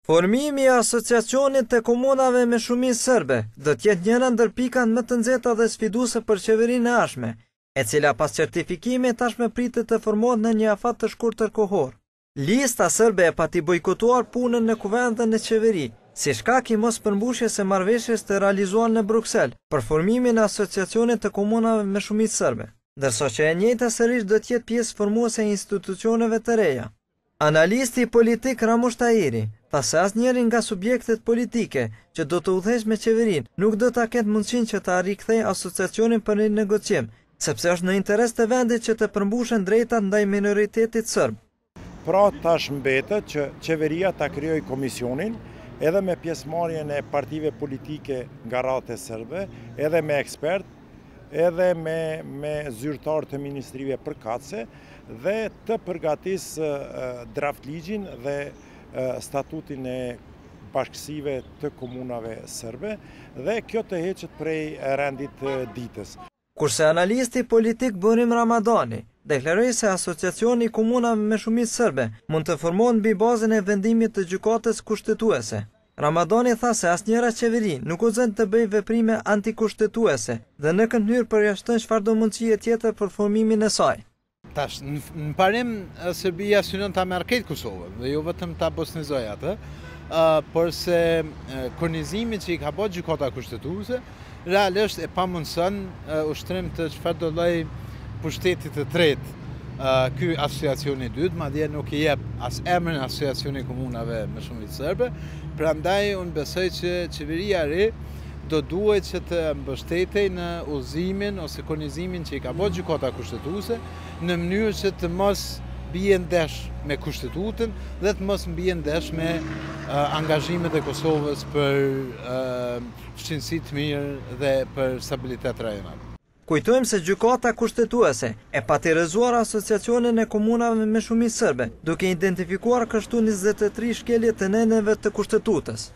Formimi i asociacionit të komunave me shumicë serbe do të jetë njëra ndër pikat më të nxehta dhe sfiduese për qeverinë e ardhshme, e cila pas certifikimit tashmë pritet të formohet në një afat të shkurtër kohor. Lista serbe e pati bojkotuar punën në kuvend dhe në qeveri, si shkak i mos përmbushjes së marrëveshjes të realizuar në Bruksel për formimin e asociacionit të komunave me shumicë serbe, ndërsa që e njëjta sërish do të jetë pjesë formuese e institucioneve të reja. Analisti politik Ramush Tahiri tha se asnjëri nga subjektet politike që do të udhëheqë me qeverinë nuk do ta ketë mundësinë që ta rikthejë asociacionin për një negociim, sepse është në interes të vendit që të përmbushen drejtat ndaj minoritetit serb. Pra tash mbetet që qeveria ta krijojë komisionin edhe me pjesëmarrjen e partive politike nga rrate serbe, edhe me ekspert, edhe me zyrtar të ministrive përkatëse dhe të përgatisë draft ligjin dhe statutin e bashkësive të komunave serbe dhe kjo të heqet prej rendit ditës. Kurse analisti politik Burim Ramadani deklaroi se asociacioni i komunave me shumicë serbe mund të formohet mbi bazën e vendimit të gjykatës kushtetuese. Ramadani tha se asnjëra qeveri nuk guxon të bëjë veprime antikushtetuese dhe në këtë mënyrë përjashton çfarëdo mundësie tjetër për formimin e saj. Tash, në parim, Serbia synon ta merr këtë Kosovën dhe jo vetëm ta bosnizojë atë, por se kornizimi që i ka bërë gjykata kushtetuese realisht e pamundson ushtrim të çfarëdo lloj pushteti të tretë. Ky asociacioni i dytë, madje nuk i jep as emrin asociacioni komunave me shumicë serbe, prandaj unë besoj që qeveria e re do duhet që të mbështetej në udhëzimin ose kornizimin që i ka bërë gjykata kushtetuese në mënyrë që të mos bie ndesh me kushtetutën dhe të mos bie ndesh me angazhimet e Kosovës për fqinësi të mirë dhe për stabilitet rajonal. Kujtojmë se gjykata kushtetuese e patirëzuar asociacionin e komunave me shumicë serbe, duke identifikuar kështu 23 shkelje të neneve të kushtetutës.